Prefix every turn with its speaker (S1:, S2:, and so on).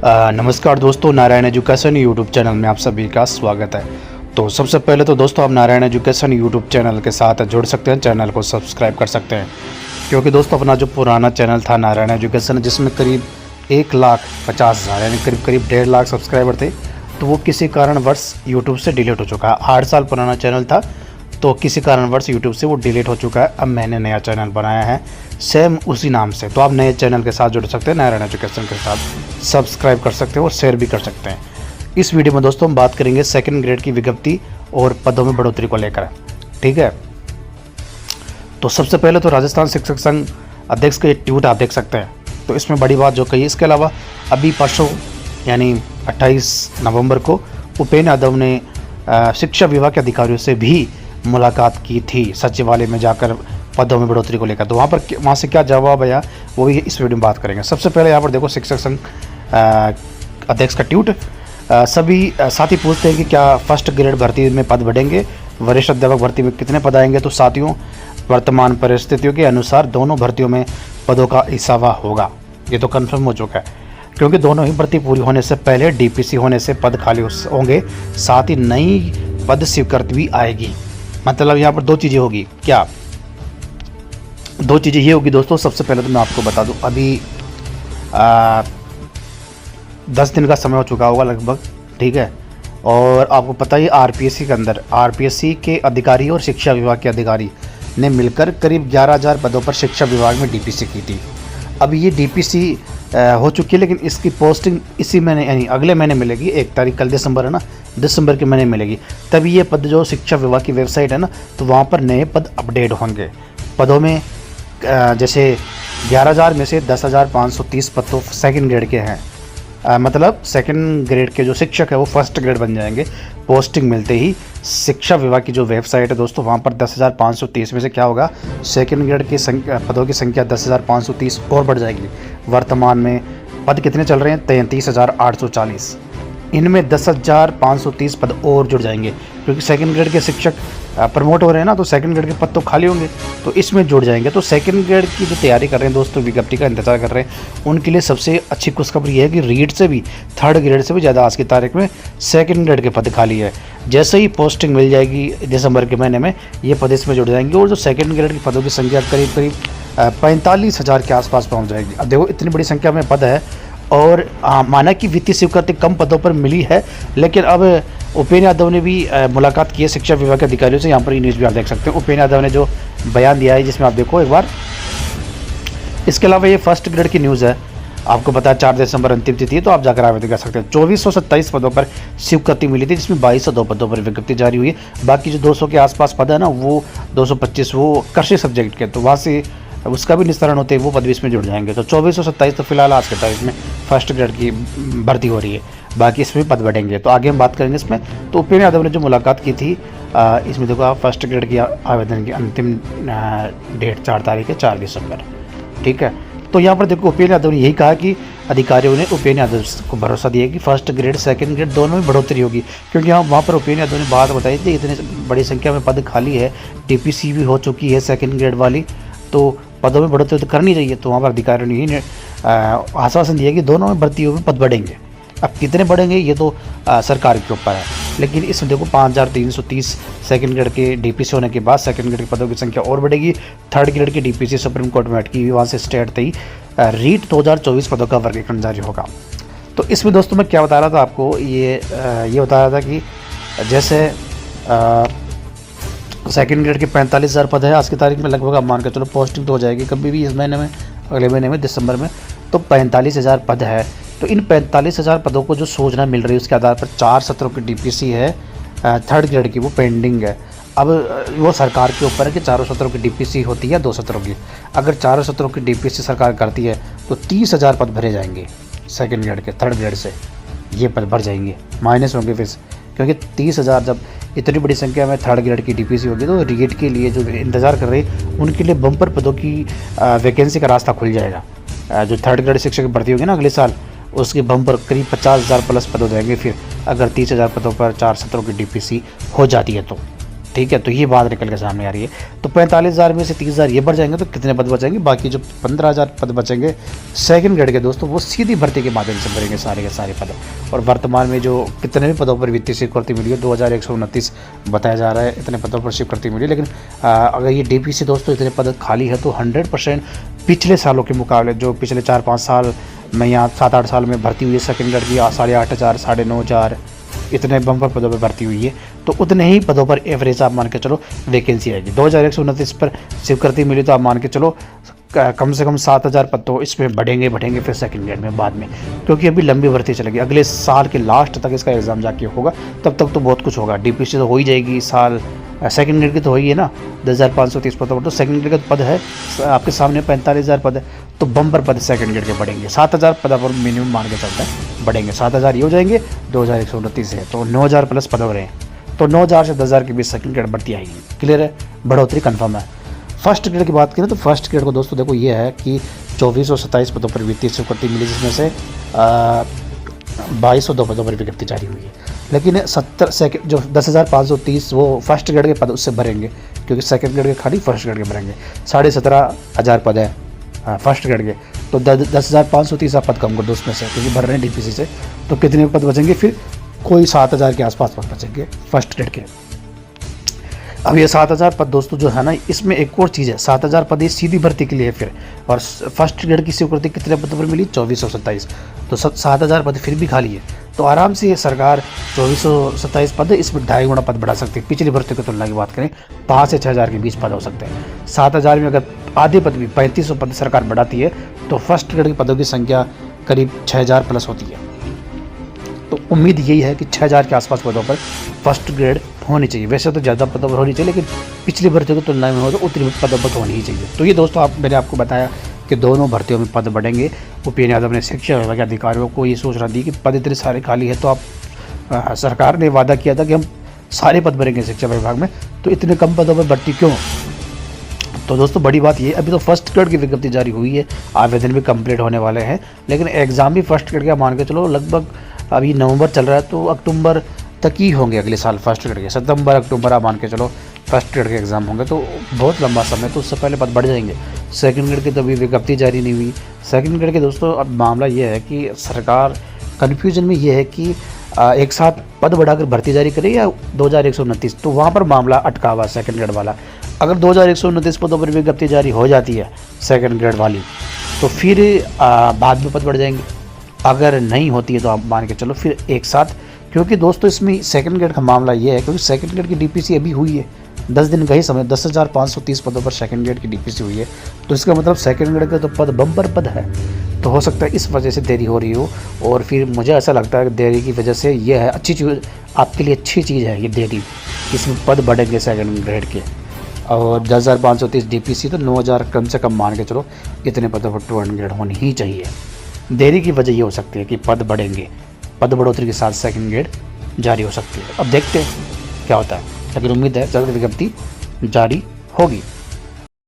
S1: नमस्कार दोस्तों, Narayan education YouTube channel में आप सभी का स्वागत है। तो सबसे पहले तो दोस्तों आप नारायण एजुकेशन यूट्यूब चैनल के साथ जुड़ सकते हैं, चैनल को सब्सक्राइब कर सकते हैं। क्योंकि दोस्तों अपना जो पुराना चैनल था नारायण एजुकेशन, जिसमें करीब 1,50,000 यानी करीब 1.5 लाख सब्सक्राइबर थे, तो वो किसी कारणवश यूट्यूब से डिलीट हो चुका है। 8 साल पुराना चैनल था, तो किसी कारणवश यूट्यूब से वो डिलीट हो चुका है। अब मैंने नया चैनल बनाया है सेम उसी नाम से, तो आप नए चैनल के साथ जुड़ सकते हैं, नारायण एजुकेशन के साथ सब्सक्राइब कर सकते हैं और शेयर भी कर सकते हैं। इस वीडियो में दोस्तों हम बात करेंगे सेकंड ग्रेड की विज्ञप्ति और पदों में बढ़ोतरी को लेकर, ठीक है। तो सबसे पहले तो राजस्थान शिक्षक संघ अध्यक्ष का ये ट्वीट आप देख सकते हैं। तो इसमें बड़ी बात जो कही, इसके अलावा अभी परसों यानी 28 नवंबर को उपेन्द्र यादव ने शिक्षा विभाग के अधिकारियों से भी मुलाकात की थी सचिवालय में जाकर पदों में बढ़ोतरी को लेकर। तो वहाँ से क्या जवाब आया वो भी इस वीडियो में बात करेंगे। सबसे पहले यहाँ पर देखो शिक्षक संघ अध्यक्ष का ट्वीट। सभी साथी पूछते हैं कि क्या फर्स्ट ग्रेड भर्ती में पद बढ़ेंगे, वरिष्ठ अध्यापक भर्ती में कितने पद आएंगे। तो साथियों, वर्तमान परिस्थितियों के अनुसार दोनों भर्तियों में पदों का इजाफा होगा, ये तो कन्फर्म हो चुका है। क्योंकि दोनों ही भर्ती पूरी होने से पहले डीपीसी होने से पद खाली होंगे, साथ ही नई पद स्वीकृति भी आएगी। मतलब यहाँ पर दो चीज़ें होगी। क्या दो चीज़ें ये होगी दोस्तों। सबसे पहले तो मैं आपको बता दूं, अभी 10 दिन का समय हो चुका होगा लगभग, ठीक है। और आपको पता ही आरपीएससी के अंदर आरपीएससी के अधिकारी और शिक्षा विभाग के अधिकारी ने मिलकर करीब 11,000 पदों पर शिक्षा विभाग में डीपीसी की थी। अब ये डीपीसी हो चुकी है, लेकिन इसकी पोस्टिंग इसी महीने यानी अगले महीने मिलेगी। 1 तारीख, कल दिसंबर है ना, दिसंबर के महीने मिलेगी। तभी ये पद जो शिक्षा विभाग की वेबसाइट है ना, तो वहाँ पर नए पद अपडेट होंगे। पदों में जैसे 11,000 में से 10,530 पद तो सेकेंड ग्रेड के हैं। मतलब सेकंड ग्रेड के जो शिक्षक है वो फर्स्ट ग्रेड बन जाएंगे पोस्टिंग मिलते ही। शिक्षा विभाग की जो वेबसाइट है दोस्तों, वहाँ पर 10,530 में से क्या होगा, सेकंड ग्रेड के पदों की संख्या 10,530 और बढ़ जाएगी। वर्तमान में पद कितने चल रहे हैं, 33,840। इनमें 10,530 पद और जुड़ जाएंगे, क्योंकि सेकंड ग्रेड के शिक्षक प्रमोट हो रहे हैं ना, तो सेकंड ग्रेड के पद तो खाली होंगे, तो इसमें जुड़ जाएंगे। तो सेकंड ग्रेड की जो तैयारी कर रहे हैं दोस्तों, विज्ञप्ति का इंतजार कर रहे हैं, उनके लिए सबसे अच्छी खुशखबरी ये है कि रीड से भी, थर्ड ग्रेड से भी ज़्यादा आज की तारीख में सेकंड ग्रेड के पद खाली है। जैसे ही पोस्टिंग मिल जाएगी दिसंबर के महीने में, ये पद इसमें जुड़ जाएंगे और जो सेकंड ग्रेड के पदों की संख्या करीब 45,000 के आसपास पहुँच जाएगी। अब देखो, इतनी बड़ी संख्या में पद है और माना कि वित्तीय स्वीकृति कम पदों पर मिली है, लेकिन अब उपेन्द्र यादव ने भी मुलाकात की है शिक्षा विभाग के अधिकारियों से। यहाँ पर ये न्यूज़ भी आप देख सकते हैं, उपेन्द्र यादव ने जो बयान दिया है, जिसमें आप देखो एक बार। इसके अलावा ये फर्स्ट ग्रेड की न्यूज़ है, आपको पता है 4 दिसंबर अंतिम तिथि है, तो आप जाकर आवेदन कर सकते हैं। 2427 पदों पर स्वीकृति मिली थी, जिसमें 2202 पदों पर विज्ञप्ति जारी हुई है। बाकी जो 200 के आसपास पद है ना, वो 225 वो कृषि सब्जेक्ट के, तो वहाँ से उसका भी निस्तारण होते हैं, वो पद इसमें जुड़ जाएंगे। तो 2427 तो फिलहाल आज के तारीख में फर्स्ट ग्रेड की भर्ती हो रही है, बाकी इसमें पद बढ़ेंगे, तो आगे हम बात करेंगे इसमें। तो उपेन्द्र यादव ने जो मुलाकात की थी, इसमें देखो आप, फर्स्ट ग्रेड की आवेदन की अंतिम डेट 4 तारीख है, 4 दिसंबर, ठीक है। तो यहाँ पर देखो उपेन्द्र यादव ने यही कहा कि अधिकारियों ने उपेन्द्र यादव को भरोसा दिया कि फर्स्ट ग्रेड सेकंड ग्रेड दोनों में बढ़ोतरी होगी। क्योंकि वहाँ पर उपेन्द्र यादव ने बात बताई थी, इतनी बड़ी संख्या में पद खाली है, डीपीसी भी हो चुकी है सेकंड ग्रेड वाली, तो पदों में बढ़ोतरी तो करनी चाहिए। तो वहाँ पर अधिकारियों ने यही आश्वासन दिया कि दोनों में भर्तियों में पद बढ़ेंगे। अब कितने बढ़ेंगे ये तो सरकार के ऊपर है, लेकिन इसमें देखो 5,330 सेकंड ग्रेड के डीपीसी होने के बाद सेकंड ग्रेड के पदों की संख्या और बढ़ेगी। थर्ड ग्रेड के डीपीसी सुप्रीम कोर्ट में अटकी हुई, वहाँ से स्टे हटते ही रीट 2024 पदों का वर्गीकरण जारी होगा। तो इसमें दोस्तों मैं क्या बता रहा था आपको, ये बता रहा था कि जैसे सेकंड ग्रेड के 45,000 पद है आज की तारीख में, लगभग आप मान के चलो पोस्टिंग तो हो जाएगी कभी भी इस महीने में, अगले महीने में दिसंबर में, तो 45,000 पद है। तो इन 45,000 पदों को जो सूचना मिल रही है उसके आधार पर 4 सत्रों की डीपीसी है थर्ड ग्रेड की, वो पेंडिंग है। अब वो सरकार के ऊपर है कि 4 सत्रों की डीपीसी होती है या 2 सत्रों की। अगर 4 सत्रों की डीपीसी सरकार करती है तो 30,000 पद भरे जाएंगे सेकेंड ग्रेड के, थर्ड ग्रेड से ये पद भर जाएंगे, माइनस होंगे फिर, क्योंकि 30,000 जब इतनी बड़ी संख्या में थर्ड ग्रेड की डीपीसी होगी, तो रीट के लिए जो इंतज़ार कर रहे हैं उनके लिए बम्पर पदों की वैकेंसी का रास्ता खुल जाएगा। जो थर्ड ग्रेड शिक्षक भर्ती होगी ना अगले साल, उसके बम्पर करीब 50,000 प्लस पद हो जाएंगे फिर, अगर 30,000 पदों पर 4 सत्रों की डीपीसी हो जाती है तो, ठीक है, तो ये बात निकल के सामने आ रही है। तो 45,000 में से 30,000 ये बढ़ जाएंगे तो कितने पद बचेंगे? बाकी जो 15,000 पद बचेंगे सेकंड ग्रेड के दोस्तों, वो सीधी भर्ती के माध्यम से भरेंगे सारे के सारे पद। और वर्तमान में जो कितने भी पदों पर वित्तीय स्वीकृति मिली है 2129 बताया जा रहा है, इतने पदों पर स्वीकृति मिली। लेकिन अगर ये डीपीसी दोस्तों इतने पद खाली है तो 100% पिछले सालों के मुकाबले, जो पिछले 4-5 साल में या 7-8 साल में भर्ती हुई है सेकंड ग्रेड की 8,500 9,500 इतने बम्पर पदों पर भर्ती हुई है, तो उतने ही पदों पर एवरेज आप मान के चलो वैकेंसी आएगी। 2129 पर स्वीकृति मिली तो आप मान के चलो कम से कम 7,000 पद तो इसमें बढ़ेंगे फिर सेकंड ग्रेड में बाद में, क्योंकि अभी लंबी भर्ती चलेगी। अगले साल के लास्ट तक इसका एग्ज़ाम जाके होगा, तब तक तो बहुत कुछ होगा। डीपीसी तो हो ही जाएगी साल, सेकंड ग्रेड की तो वही है ना 10,530 पदों पर, तो सेकंड ग्रेड का पद है आपके सामने 45,000 पद है, तो बम्पर पद सेकंड ग्रेड के बढ़ेंगे। 7,000 पद पर मिनिमम मान के चलता है बढ़ेंगे। 7,000 ये हो जाएंगे, 2129 है तो 9,000 प्लस पद हो रहे हैं, तो 9,000 से 10,000 के बीच सेकंड ग्रेड बढ़ती आएगी। क्लियर है, बढ़ोतरी कन्फर्म है। फर्स्ट ग्रेड की बात करें तो फर्स्ट ग्रेड को दोस्तों देखो ये है कि 2427 पदों पर वित्तीय स्वीकृति मिली, जिसमें से 2202 पदों पर विज्ञप्ति जारी हुई है। लेकिन 70 सेकंड जो 10,530 वो फर्स्ट ग्रेड के पद उससे भरेंगे, क्योंकि सेकंड ग्रेड के खाली फर्स्ट ग्रेड के भरेंगे। 17,500 पद है फर्स्ट ग्रेड के, तो 10,530 आप पद कम कर दो उसमें से, क्योंकि भर रहे हैं डीपीसी से, तो कितने पद बचेंगे? फिर कोई 7,000 के आसपास पद बचेंगे फर्स्ट ग्रेड के। अब ये 7,000 पद दोस्तों जो है ना, इसमें एक और चीज़ है, 7,000 पद ये सीधी भर्ती के लिए है फिर, और फर्स्ट ग्रेड की स्वीकृति कितने पदों पर मिली? 2427, तो 7,000 पद फिर भी खाली है। तो आराम से ये सरकार 2427 पद है, इसमें 2.5 गुना पद बढ़ा सकती है। पिछली भर्ती की तुलना की बात करें 5 से 6,000 के बीच पद हो सकते हैं। 7,000 में अगर आधे पद भी 3500 पद सरकार बढ़ाती है तो फर्स्ट ग्रेड के पदों की संख्या करीब 6,000 प्लस होती है। तो उम्मीद यही है कि 6,000 के आसपास पदों पर फर्स्ट ग्रेड होनी चाहिए। वैसे तो ज़्यादा पदों पर होनी चाहिए, लेकिन पिछली भर्तियों की तुलना में हो तो उतनी पदों पर होनी ही चाहिए। तो ये दोस्तों मैंने आपको बताया कि दोनों भर्तियों में पद बढ़ेंगे। भूपेन्द्र यादव ने शिक्षा विभाग के अधिकारियों को ये सूचना दी कि पद इतने सारे खाली है, तो आप सरकार ने वादा किया था कि हम सारे पद भरेंगे शिक्षा विभाग में, तो इतने कम पदों पर भर्ती क्यों? तो दोस्तों बड़ी बात ये, अभी तो फर्स्ट ग्रेड की विज्ञप्ति जारी हुई है, आवेदन भी कंप्लीट होने वाले हैं, लेकिन एग्ज़ाम भी फर्स्ट ग्रेड का मान के चलो लगभग अभी नवंबर चल रहा है, तो अक्टूबर तक ही होंगे अगले साल फर्स्ट ग्रेड के। सितंबर अक्टूबर आप मान के चलो फर्स्ट ग्रेड के एग्ज़ाम होंगे, तो बहुत लंबा समय, तो उससे पहले पद बढ़ जाएंगे। सेकंड ग्रेड की तो अभी विज्ञप्ति जारी नहीं हुई। सेकंड ग्रेड के दोस्तों अब मामला ये है कि सरकार कन्फ्यूजन में ये है कि एक साथ पद बढ़ाकर भर्ती जारी करे या 2129, तो वहाँ पर मामला अटका हुआ सेकंड ग्रेड वाला। अगर 2129 पदों पर विज्ञप्ति जारी हो जाती है सेकंड ग्रेड वाली, तो फिर बाद में पद बढ़ जाएंगे। अगर नहीं होती है तो आप मान के चलो फिर एक साथ, क्योंकि दोस्तों इसमें सेकंड ग्रेड का मामला ये है, क्योंकि सेकंड ग्रेड की डीपीसी अभी हुई है 10 दिन का ही समय, 10,530 पदों पर सेकंड ग्रेड की डीपीसी हुई है, तो इसका मतलब सेकंड ग्रेड का तो पद बम्पर पद है। तो हो सकता है इस वजह से देरी हो रही हो, और फिर मुझे ऐसा लगता है कि देरी की वजह से ये है अच्छी चीज़, आपके लिए अच्छी चीज़ है ये देरी, इसमें पद बढ़ेंगे सेकंड ग्रेड के। और 10,530 डीपीसी तो 9,000 कम से कम मान के चलो इतने पदों पर 2 ग्रेड होनी ही चाहिए। देरी की वजह ये हो सकती है कि पद बढ़ेंगे, पद बढ़ोतरी के साथ सेकंड ग्रेड जारी हो सकती है। अब देखते हैं क्या होता है, लेकिन उम्मीद है जल्द विज्ञप्ति जारी होगी।